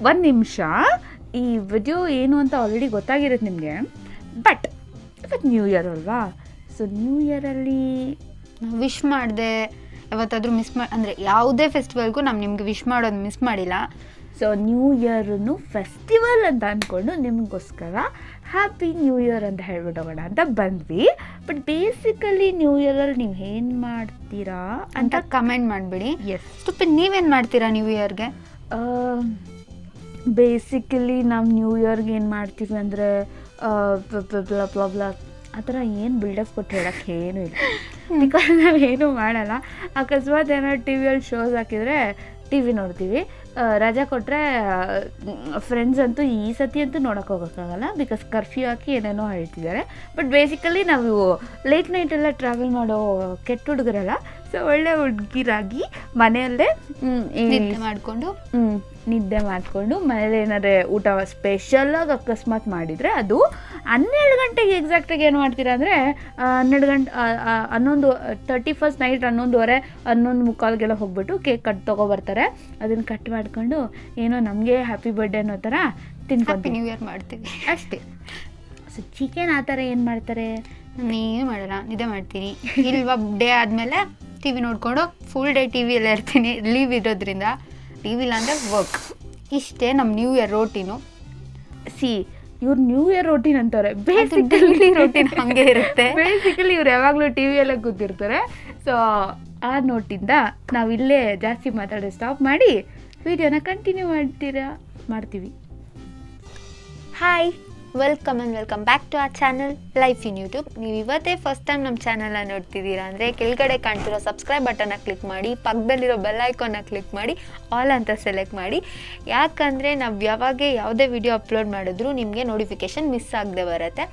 ಒಂದು ನಿಮಿಷ, ಈ ವಿಡಿಯೋ ಏನು ಅಂತ ಆಲ್ರೆಡಿ ಗೊತ್ತಾಗಿರುತ್ತೆ ನಿಮಗೆ. ಬಟ್ ಇವತ್ತು ನ್ಯೂ ಇಯರ್ ಅಲ್ವಾ? ಸೊ ನ್ಯೂ ಇಯರಲ್ಲಿ ವಿಶ್ ಮಾಡಿದೆ. ಯಾವತ್ತಾದರೂ ಅಂದರೆ ಯಾವುದೇ ಫೆಸ್ಟಿವಲ್ಗೂ ನಾವು ನಿಮಗೆ ವಿಶ್ ಮಾಡೋದು ಮಿಸ್ ಮಾಡಿಲ್ಲ. ಸೊ ನ್ಯೂ ಇಯರನ್ನು ಫೆಸ್ಟಿವಲ್ ಅಂತ ಅಂದ್ಕೊಂಡು ನಿಮಗೋಸ್ಕರ ಹ್ಯಾಪಿ ನ್ಯೂ ಇಯರ್ ಅಂತ ಹೇಳ್ಬಿಟ್ಟೋಗೋಣ ಅಂತ ಬಂದ್ವಿ. ಬಟ್ ಬೇಸಿಕಲಿ ನ್ಯೂ ಇಯರಲ್ಲಿ ನೀವು ಏನು ಮಾಡ್ತೀರಾ ಅಂತ ಕಮೆಂಟ್ ಮಾಡಿಬಿಡಿ. ಎಸ್, ಸ್ಟುಪಿಡ್, ನೀವೇನು ಮಾಡ್ತೀರಾ ನ್ಯೂ ಇಯರ್ಗೆ? ಬೇಸಿಕಲಿ ನಾವು ನ್ಯೂ ಇಯರ್ಗೆ ಏನು ಮಾಡ್ತೀವಿ ಅಂದರೆ ಆ ಥರ ಏನು ಬಿಲ್ಡಪ್ ಕೊಟ್ಟು ಹೇಳೋಕ್ಕೆ ಏನೂ ಇಲ್ಲ. ಬಿಕಾಸ್ ನಾವೇನು ಮಾಡಲ್ಲ. ಅಕಸ್ಮಾತ್ ಏನೋ ಟಿ ವಿಯಲ್ಲಿ ಶೋಸ್ ಹಾಕಿದರೆ ಟಿ ವಿ ನೋಡ್ತೀವಿ. ರಜಾ ಕೊಟ್ಟರೆ ಫ್ರೆಂಡ್ಸ್ ಅಂತೂ ಈ ಸತಿ ಅಂತೂ ನೋಡೋಕೆ ಹೋಗೋಕ್ಕಾಗಲ್ಲ, ಬಿಕಾಸ್ ಕರ್ಫ್ಯೂ ಹಾಕಿ ಏನೇನೋ ಹೇಳ್ತಿದ್ದಾರೆ. ಬಟ್ ಬೇಸಿಕಲಿ ನಾವು ಲೇಟ್ ನೈಟೆಲ್ಲ ಟ್ರಾವೆಲ್ ಮಾಡೋ ಕೆಟ್ಟ ಹುಡುಗರಲ್ಲ. ಸೊ ಒಳ್ಳೆ ಹುಡುಗಿರಾಗಿ ಮನೆಯಲ್ಲೇ ನಿದ್ದೆ ಮಾಡಿಕೊಂಡು ಮನೇಲಿ ಏನಾದ್ರೆ ಊಟ ಸ್ಪೆಷಲಾಗಿ ಅಕಸ್ಮಾತ್ ಮಾಡಿದರೆ ಅದು 12 ಗಂಟೆಗೆ ಎಕ್ಸಾಕ್ಟಾಗಿ ಏನು ಮಾಡ್ತೀರಾ ಅಂದರೆ 12 ಗಂಟೆ 31st ನೈಟ್ 11:30 11:45 ಹೋಗ್ಬಿಟ್ಟು ಕೇಕ್ ಕಟ್ ತೊಗೊಬರ್ತಾರೆ. ಅದನ್ನು ಕಟ್ ಮಾಡಿಕೊಂಡು ಏನೋ ನಮಗೆ ಹ್ಯಾಪಿ ಬರ್ಡೇ ಅನ್ನೋ ಥರ ತಿನ್ಕೊಂಡು ನ್ಯೂ ಇಯರ್ ಮಾಡ್ತೀವಿ ಅಷ್ಟೇ. ಸೊ ಚಿಕನ್ ಆ ಥರ ಏನು ಮಾಡ್ತಾರೆ? ನೀವೇ ಮಾಡಲ್ಲ, ನಿದ್ದೆ ಮಾಡ್ತೀನಿ. ಇಲ್ವಾ ಡೇ ಆದಮೇಲೆ ಟಿ ವಿ ನೋಡಿಕೊಂಡು ಫುಲ್ ಡೇ ಟಿ ವಿಯಲ್ಲೇ ಇರ್ತೀನಿ. ಲೀವ್ ಇರೋದ್ರಿಂದ ಟಿ ವಿಲ್ಲ ಅಂದರೆ ವರ್ಕ್. ಇಷ್ಟೇ ನಮ್ಮ ನ್ಯೂ ಇಯರ್ ರೋಟೀನು. ಇವ್ರು ನ್ಯೂ ಇಯರ್ ರೋಟೀನ್ ಅಂತಾರೆ. ಬೇಸಿಕಲಿ ರೋಟೀನ್ ಹಾಗೆ ಇರುತ್ತೆ. ಬೇಸಿಕಲಿ ಇವ್ರು ಯಾವಾಗಲೂ ಟಿ ವಿಯಲ್ಲೇ ಕೂತಿರ್ತಾರೆ. ಸೊ ಆ ನೋಟಿಂದ ನಾವಿಲ್ಲೇ ಜಾಸ್ತಿ ಮಾತಾಡೋದು ಸ್ಟಾಪ್ ಮಾಡಿ ವಿಡಿಯೋನ ಕಂಟಿನ್ಯೂ ಮಾಡ್ತೀವಿ. Hi, welcome back to our channel life in YouTube. ನೀವು ಇವತ್ತೇ ಫಸ್ಟ್ ಟೈಮ್ ನಮ್ಮ ಚಾನಲ್ನ ನೋಡ್ತಿದ್ದೀರಾ ಅಂದರೆ ಕೆಳಗಡೆ ಕಾಣ್ತಿರೋ ಸಬ್ಸ್ಕ್ರೈಬ್ ಬಟನ್ನ ಕ್ಲಿಕ್ ಮಾಡಿ, ಪಕ್ಕದಲ್ಲಿರೋ ಬೆಲ್ ಐಕಾನ್ನ ಕ್ಲಿಕ್ ಮಾಡಿ, ಆಲ್ ಅಂತ ಸೆಲೆಕ್ಟ್ ಮಾಡಿ. ಯಾಕಂದರೆ ನಾವು ಯಾವುದೇ ವಿಡಿಯೋ ಅಪ್ಲೋಡ್ ಮಾಡಿದ್ರೂ ನಿಮಗೆ ನೋಟಿಫಿಕೇಷನ್ ಮಿಸ್ ಆಗದೆ ಬರುತ್ತೆ.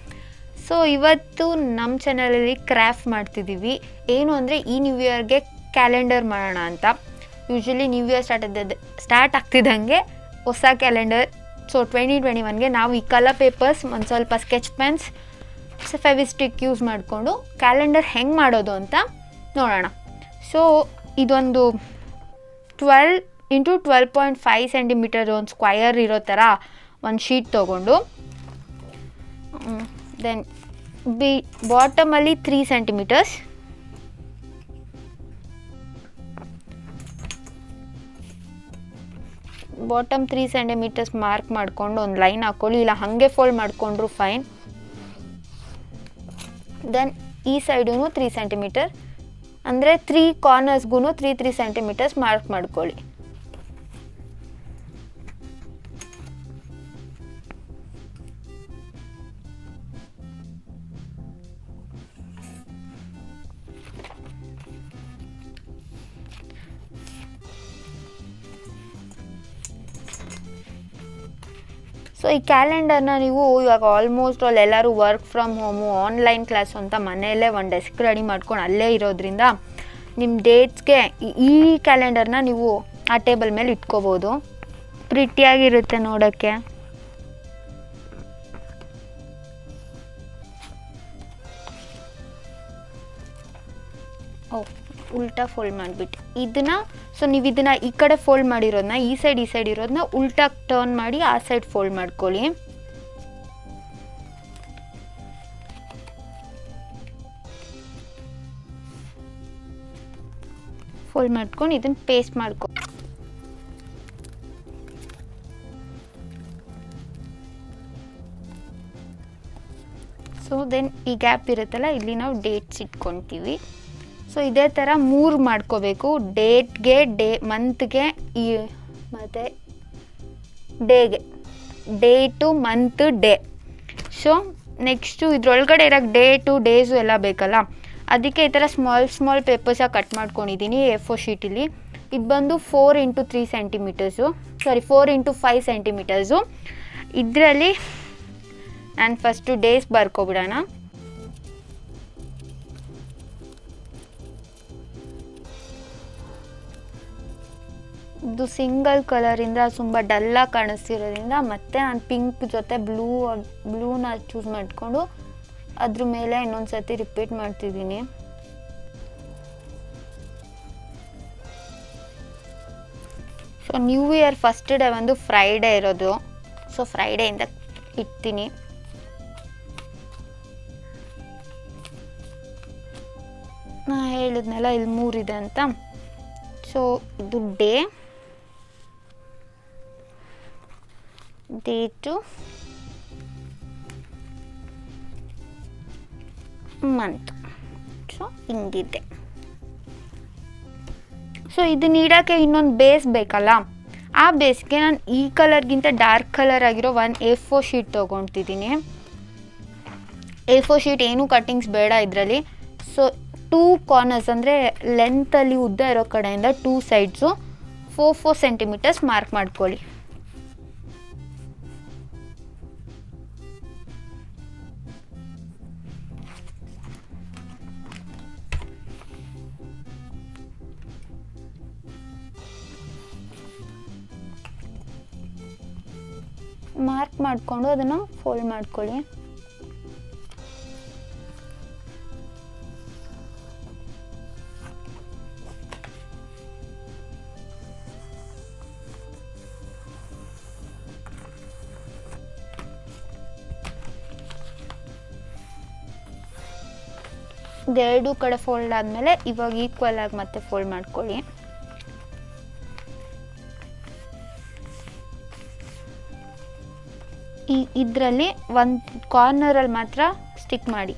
ಸೊ ಇವತ್ತು ನಮ್ಮ ಚಾನಲಲ್ಲಿ ಕ್ರಾಫ್ಟ್ ಮಾಡ್ತಿದ್ದೀವಿ. ಏನು ಅಂದರೆ ಈ ನ್ಯೂ ಇಯರ್ಗೆ ಕ್ಯಾಲೆಂಡರ್ ಮಾಡೋಣ ಅಂತ. ಯೂಶ್ವಲಿ ನ್ಯೂ ಇಯರ್ ಸ್ಟಾರ್ಟ್ ಆಗ್ತಿದ್ದಂಗೆ ಹೊಸ ಕ್ಯಾಲೆಂಡರ್. ಸೊ 2021ಗೆ ನಾವು ಈ ಕಲರ್ ಪೇಪರ್ಸ್, ಒಂದು ಸ್ವಲ್ಪ ಸ್ಕೆಚ್ ಪೆನ್ಸ್, ಫೆವಿಸ್ಟಿಕ್ ಯೂಸ್ ಮಾಡಿಕೊಂಡು ಕ್ಯಾಲೆಂಡರ್ ಹೆಂಗೆ ಮಾಡೋದು ಅಂತ ನೋಡೋಣ. ಸೊ ಇದೊಂದು 12 x 12.5 ಸೆಂಟಿಮೀಟರ್ ಒಂದು ಸ್ಕ್ವಯರ್ ಇರೋ ಥರ ಒಂದು ಶೀಟ್ ತೊಗೊಂಡು, ದೆನ್ ಬಾಟಮಲ್ಲಿ 3 ಸೆಂಟಿಮೀಟರ್ಸ್, ಬಾಟಮ್ 3 ಸೆಂಟಿಮೀಟರ್ಸ್ ಮಾರ್ಕ್ ಮಾಡಿಕೊಂಡು ಒಂದು ಲೈನ್ ಹಾಕ್ಕೊಳ್ಳಿ. ಇಲ್ಲ ಹಾಗೆ ಫೋಲ್ಡ್ ಮಾಡಿಕೊಂಡ್ರು ಫೈನ್. ದೆನ್ ಈ ಸೈಡೂ 3 ಸೆಂಟಿಮೀಟರ್ ಅಂದರೆ 3 ಕಾರ್ನರ್ಸ್ಗೂ 3 ಸೆಂಟಿಮೀಟರ್ಸ್ ಮಾರ್ಕ್ ಮಾಡ್ಕೊಳ್ಳಿ. ಸೊ ಈ ಕ್ಯಾಲೆಂಡರ್ನ ನೀವು ಇವಾಗ ಆಲ್ಮೋಸ್ಟ್ ಎಲ್ಲರೂ work from home, online class ಅಂತ ಮನೆಯಲ್ಲೇ ಒಂದು ಡೆಸ್ಕ್ ರೆಡಿ ಮಾಡ್ಕೊಂಡು ಅಲ್ಲೇ ಇರೋದ್ರಿಂದ ನಿಮ್ಮ ಡೇಟ್ಸ್ಗೆ ಈ ಕ್ಯಾಲೆಂಡರ್ನ ನೀವು ಆ ಟೇಬಲ್ ಮೇಲೆ ಇಟ್ಕೋಬೋದು. ಪ್ರಿಟಿಯಾಗಿರುತ್ತೆ ನೋಡೋಕ್ಕೆ. ಉಲ್ಟಾ ಫೋಲ್ಡ್ ಮಾಡಿಬಿಟ್ಟು ನೀವು ಇದನ್ನು ಈ ಕಡೆ ಫೋಲ್ಡ್ ಮಾಡಿರೋದನ್ನ ಈ ಸೈಡ್ ಇರೋದನ್ನ ಉಲ್ಟಾ ಟರ್ನ್ ಮಾಡಿ ಆ ಸೈಡ್ ಫೋಲ್ಡ್ ಮಾಡ್ಕೊಳ್ಳಿ. ಫೋಲ್ಡ್ ಮಾಡ್ಕೊಂಡು ಇದನ್ನು ಪೇಸ್ಟ್ ಮಾಡ್ಕೊ. ಸೊ ದೆನ್ ಈ ಗ್ಯಾಪ್ ಇರುತ್ತಲ್ಲ, ಇಲ್ಲಿ ನಾವು ಡೇಟ್ಸ್ ಇಟ್ಕೊತೀವಿ. ಸೊ ಇದೇ ಥರ 3 ಮಾಡ್ಕೋಬೇಕು. ಡೇಟ್ಗೆ, ಮಂತ್ಗೆ, ಮತ್ತು ಡೇಗೆ. Date, month, day. So next ಇದ್ರೊಳಗಡೆ ಇರೋಕ್ಕೆ ಡೇಟು, ಡೇಸು ಎಲ್ಲ ಬೇಕಲ್ಲ, ಅದಕ್ಕೆ ಈ ಥರ ಸ್ಮಾಲ್ ಪೇಪರ್ಸಾಗಿ ಕಟ್ ಮಾಡ್ಕೊಂಡಿದ್ದೀನಿ A4 ಶೀಟಲ್ಲಿ. ಇದು ಬಂದು 4 x 3 ಸೆಂಟಿಮೀಟರ್ಸು, 4 x 5 ಸೆಂಟಿಮೀಟರ್ಸು. ಇದರಲ್ಲಿ ನಾನು ಫಸ್ಟು ಡೇಸ್ ಬರ್ಕೊಬಿಡೋಣ. ಇದು ಸಿಂಗಲ್ ಕಲರಿಂದ ತುಂಬ ಡಲ್ಲಾಗಿ ಕಾಣಿಸ್ತಿರೋದ್ರಿಂದ ಮತ್ತೆ ನಾನು ಪಿಂಕ್ ಜೊತೆ ಬ್ಲೂನ ಚೂಸ್ ಮಾಡಿಕೊಂಡು ಅದ್ರ ಮೇಲೆ ಇನ್ನೊಂದು ಸರ್ತಿ ರಿಪೀಟ್ ಮಾಡ್ತಿದ್ದೀನಿ. So new year first day ಒಂದು ಫ್ರೈಡೇ ಇರೋದು. ಸೊ ಫ್ರೈಡೇಯಿಂದ ಇಡ್ತೀನಿ. ನಾ ಹೇಳಿದ್ನೆಲ್ಲ ಇಲ್ಲಿ 3 ಇದೆ ಅಂತ. ಸೊ ಇದು ಡೇಟು, ಮಂತ್. ಸೊ ಹಿಂಗಿದೆ. ಸೊ ಇದನ್ನ ಇಡೋಕ್ಕೆ ಇನ್ನೊಂದು ಬೇಸ್ ಬೇಕಲ್ಲ, ಆ ಬೇಸ್ಗೆ ನಾನು ಈ ಕಲರ್ಗಿಂತ ಡಾರ್ಕ್ ಕಲರ್ ಆಗಿರೋ ಒಂದು A4 ಶೀಟ್ ತೊಗೊತಿದ್ದೀನಿ. A4 ಶೀಟ್ ಏನೂ ಕಟ್ಟಿಂಗ್ಸ್ ಬೇಡ ಇದರಲ್ಲಿ. ಸೊ 2 ಕಾರ್ನರ್ಸ್ ಅಂದರೆ ಲೆಂತಲ್ಲಿ ಉದ್ದ ಇರೋ ಕಡೆಯಿಂದ 2 ಸೈಡ್ಸು 4 ಸೆಂಟಿಮೀಟರ್ಸ್ ಮಾರ್ಕ್ ಮಾಡ್ಕೊಳ್ಳಿ. ಮಾರ್ಕ್ ಮಾಡಿಕೊಂಡು ಅದನ್ನು ಫೋಲ್ಡ್ ಮಾಡ್ಕೊಳ್ಳಿ. ಇದೆರಡೂ ಕಡೆ ಫೋಲ್ಡ್ ಆದಮೇಲೆ ಇವಾಗ ಈಕ್ವಲ್ ಆಗಿ ಮತ್ತೆ ಫೋಲ್ಡ್ ಮಾಡ್ಕೊಳ್ಳಿ. ಇದರಲ್ಲಿ ಒಂದು ಕಾರ್ನರಲ್ಲಿ ಮಾತ್ರ ಸ್ಟಿಕ್ ಮಾಡಿ.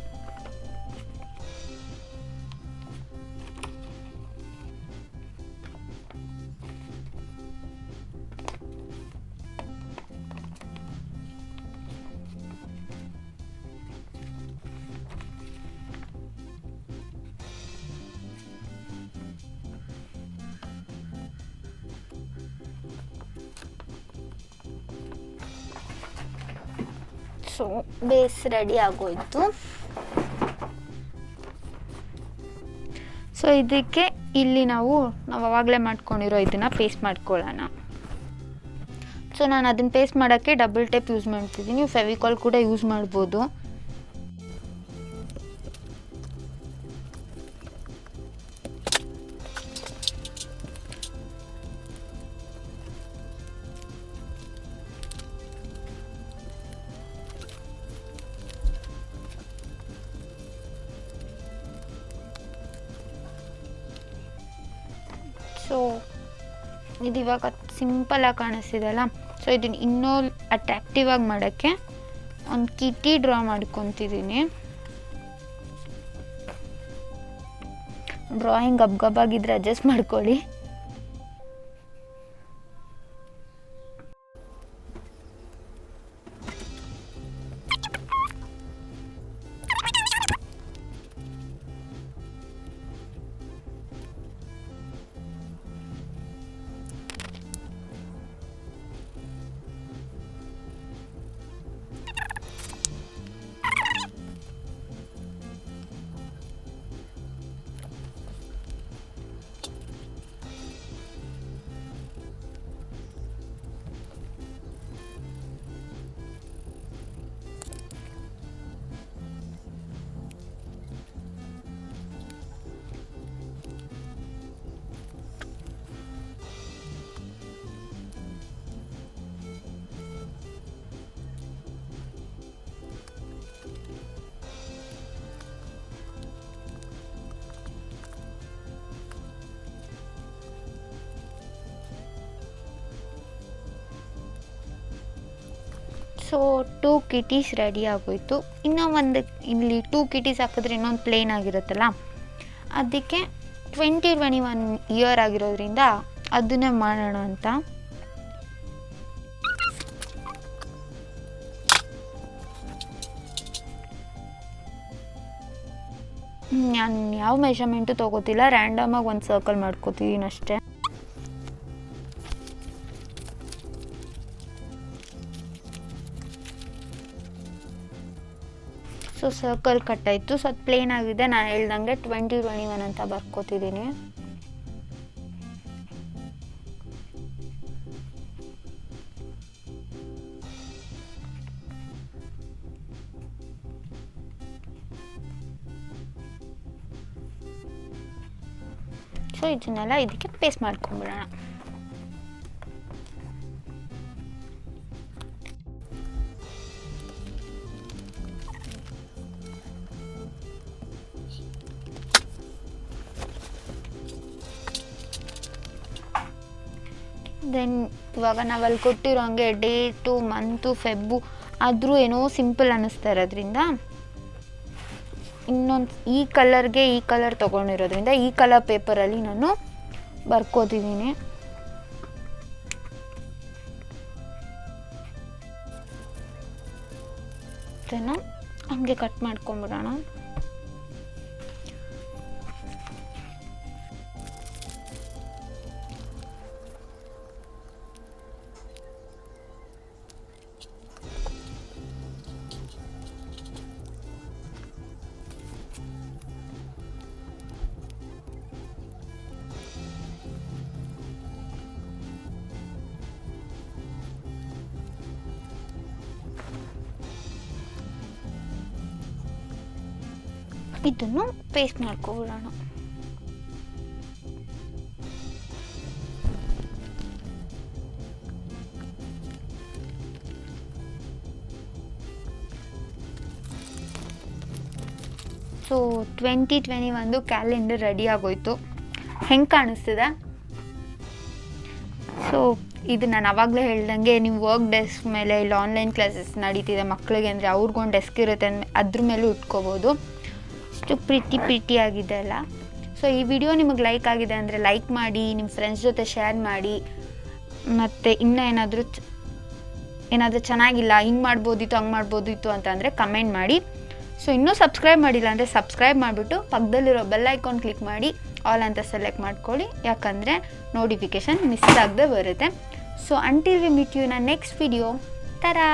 ಸೊ ಬೇಸ್ ರೆಡಿ ಆಗೋಯ್ತು. ಸೊ ಇದಕ್ಕೆ ಇಲ್ಲಿ ನಾವು ಆವಾಗಲೇ ಮಾಡ್ಕೊಂಡಿರೋ ಇದನ್ನು ಪೇಸ್ಟ್ ಮಾಡ್ಕೊಳ್ಳೋಣ. ಸೊ ನಾನು ಅದನ್ನು ಪೇಸ್ಟ್ ಮಾಡೋಕ್ಕೆ ಡಬಲ್ ಟೇಪ್ ಯೂಸ್ ಮಾಡ್ತಿದ್ದೀನಿ. ನೀವು ಫೆವಿಕಾಲ್ ಕೂಡ ಯೂಸ್ ಮಾಡ್ಬೋದು. ಸೊ ಇದು ಇವಾಗ ಸಿಂಪಲಾಗಿ ಕಾಣಿಸ್ತಿದೆಯಲ್ಲ. ಸೊ ಇದನ್ನು ಇನ್ನೂ ಅಟ್ರಾಕ್ಟಿವ್ ಆಗಿ ಮಾಡೋಕ್ಕೆ ಒಂದು ಕಿಟಿ ಡ್ರಾ ಮಾಡ್ಕೊತಿದ್ದೀನಿ. ಡ್ರಾಯಿಂಗ್ ಗಬ್ಬಾಗಿದ್ರೆ ಅಡ್ಜಸ್ಟ್ ಮಾಡ್ಕೊಳ್ಳಿ. ಸೊ 2 ಕಿಟೀಸ್ ರೆಡಿ ಆಗೋಯ್ತು. ಇನ್ನೂ ಒಂದು ಇಲ್ಲಿ 2 ಕಿಟೀಸ್ ಹಾಕಿದ್ರೆ ಇನ್ನೊಂದು ಪ್ಲೇನ್ ಆಗಿರುತ್ತಲ್ಲ, ಅದಕ್ಕೆ 2021 ಇಯರ್ ಆಗಿರೋದ್ರಿಂದ ಅದನ್ನೇ ಮಾಡೋಣ ಅಂತ. ನಾನು ಯಾವ ಮೆಷರ್ಮೆಂಟು ತೊಗೋತಿಲ್ಲ, ರ್ಯಾಂಡಮಾಗಿ ಒಂದು ಸರ್ಕಲ್ ಮಾಡ್ಕೋತಿದ್ದೀನಿ ಅಷ್ಟೇ. ಸೊ ಸರ್ಕಲ್ ಕಟ್ಟಾಯಿತು. ಸೊ ಅದು ಪ್ಲೇನ್ ಆಗಿದೆ. ನಾನು ಹೇಳ್ದಂಗೆ 2021 ಅಂತ ಬರ್ಕೋತಿದ್ದೀನಿ. ಸೊ ಇದನ್ನೆಲ್ಲ ಇದಕ್ಕೆ ಪೇಸ್ಟ್ ಮಾಡ್ಕೊಂಬಿಡೋಣ. ದೆನ್ ಇವಾಗ ನಾವು ಅಲ್ಲಿ ಕೊಟ್ಟಿರೋ ಹಂಗೆ ಡೇಟು ಮಂತು ಫೆಬ್ಬು ಆದರೂ ಏನೋ ಸಿಂಪಲ್ ಅನ್ನಿಸ್ತಾ ಇರೋದ್ರಿಂದ ಇನ್ನೊಂದು ಈ ಕಲರ್ಗೆ ಈ ಕಲರ್ ತೊಗೊಂಡಿರೋದ್ರಿಂದ ಈ ಕಲರ್ ಪೇಪರಲ್ಲಿ ನಾನು ಬರ್ಕೋತಿದ್ದೀನಿ. ಇದನ್ನು ಹಂಗೆ ಕಟ್ ಮಾಡ್ಕೊಂಬಿಡೋಣ. ಇದನ್ನು ಪೇಸ್ಟ್ ಮಾಡ್ಕೊಬಿಡೋಣ. ಸೊ 2021 ಕ್ಯಾಲೆಂಡರ್ ರೆಡಿ ಆಗೋಯ್ತು. ಹೆಂಗೆ ಕಾಣಿಸ್ತಿದೆ? ಸೊ ಇದು ನಾನು ಆವಾಗಲೇ ಹೇಳ್ದಂಗೆ ನೀವು ವರ್ಕ್ ಡೆಸ್ಕ್ ಮೇಲೆ ಇಲ್ಲ ಆನ್ಲೈನ್ ಕ್ಲಾಸಸ್ ನಡೀತಿದೆ ಮಕ್ಕಳಿಗೆ ಅಂದರೆ ಅವ್ರಿಗೊಂದು ಡೆಸ್ಕ್ ಇರುತ್ತೆ ಅದ್ರ ಮೇಲೂ ಇಟ್ಕೋಬೋದು. ಇಷ್ಟು ಪ್ರಿಟಿ ಆಗಿದೆ ಅಲ್ಲ. ಸೊ ಈ ವಿಡಿಯೋ ನಿಮಗೆ ಲೈಕ್ ಆಗಿದೆ ಅಂದರೆ ಲೈಕ್ ಮಾಡಿ, ನಿಮ್ಮ ಫ್ರೆಂಡ್ಸ್ ಜೊತೆ ಶೇರ್ ಮಾಡಿ. ಮತ್ತು ಇನ್ನೂ ಏನಾದರೂ ಚೆನ್ನಾಗಿಲ್ಲ, ಹಿಂಗೆ ಮಾಡ್ಬೋದಿತ್ತು ಹಂಗೆ ಮಾಡ್ಬೋದಿತ್ತು ಅಂತಂದರೆ ಕಮೆಂಟ್ ಮಾಡಿ. ಸೊ ಇನ್ನೂ ಸಬ್ಸ್ಕ್ರೈಬ್ ಮಾಡಿಲ್ಲ ಅಂದರೆ ಸಬ್ಸ್ಕ್ರೈಬ್ ಮಾಡಿಬಿಟ್ಟು ಪಕ್ಕದಲ್ಲಿರೋ ಬೆಲ್ ಐಕಾನ್ ಕ್ಲಿಕ್ ಮಾಡಿ ಆಲ್ ಅಂತ ಸೆಲೆಕ್ಟ್ ಮಾಡ್ಕೊಳ್ಳಿ, ಯಾಕಂದರೆ ನೋಟಿಫಿಕೇಷನ್ ಮಿಸ್ ಆಗದೆ ಬರುತ್ತೆ. So until we meet you in next video. Tata.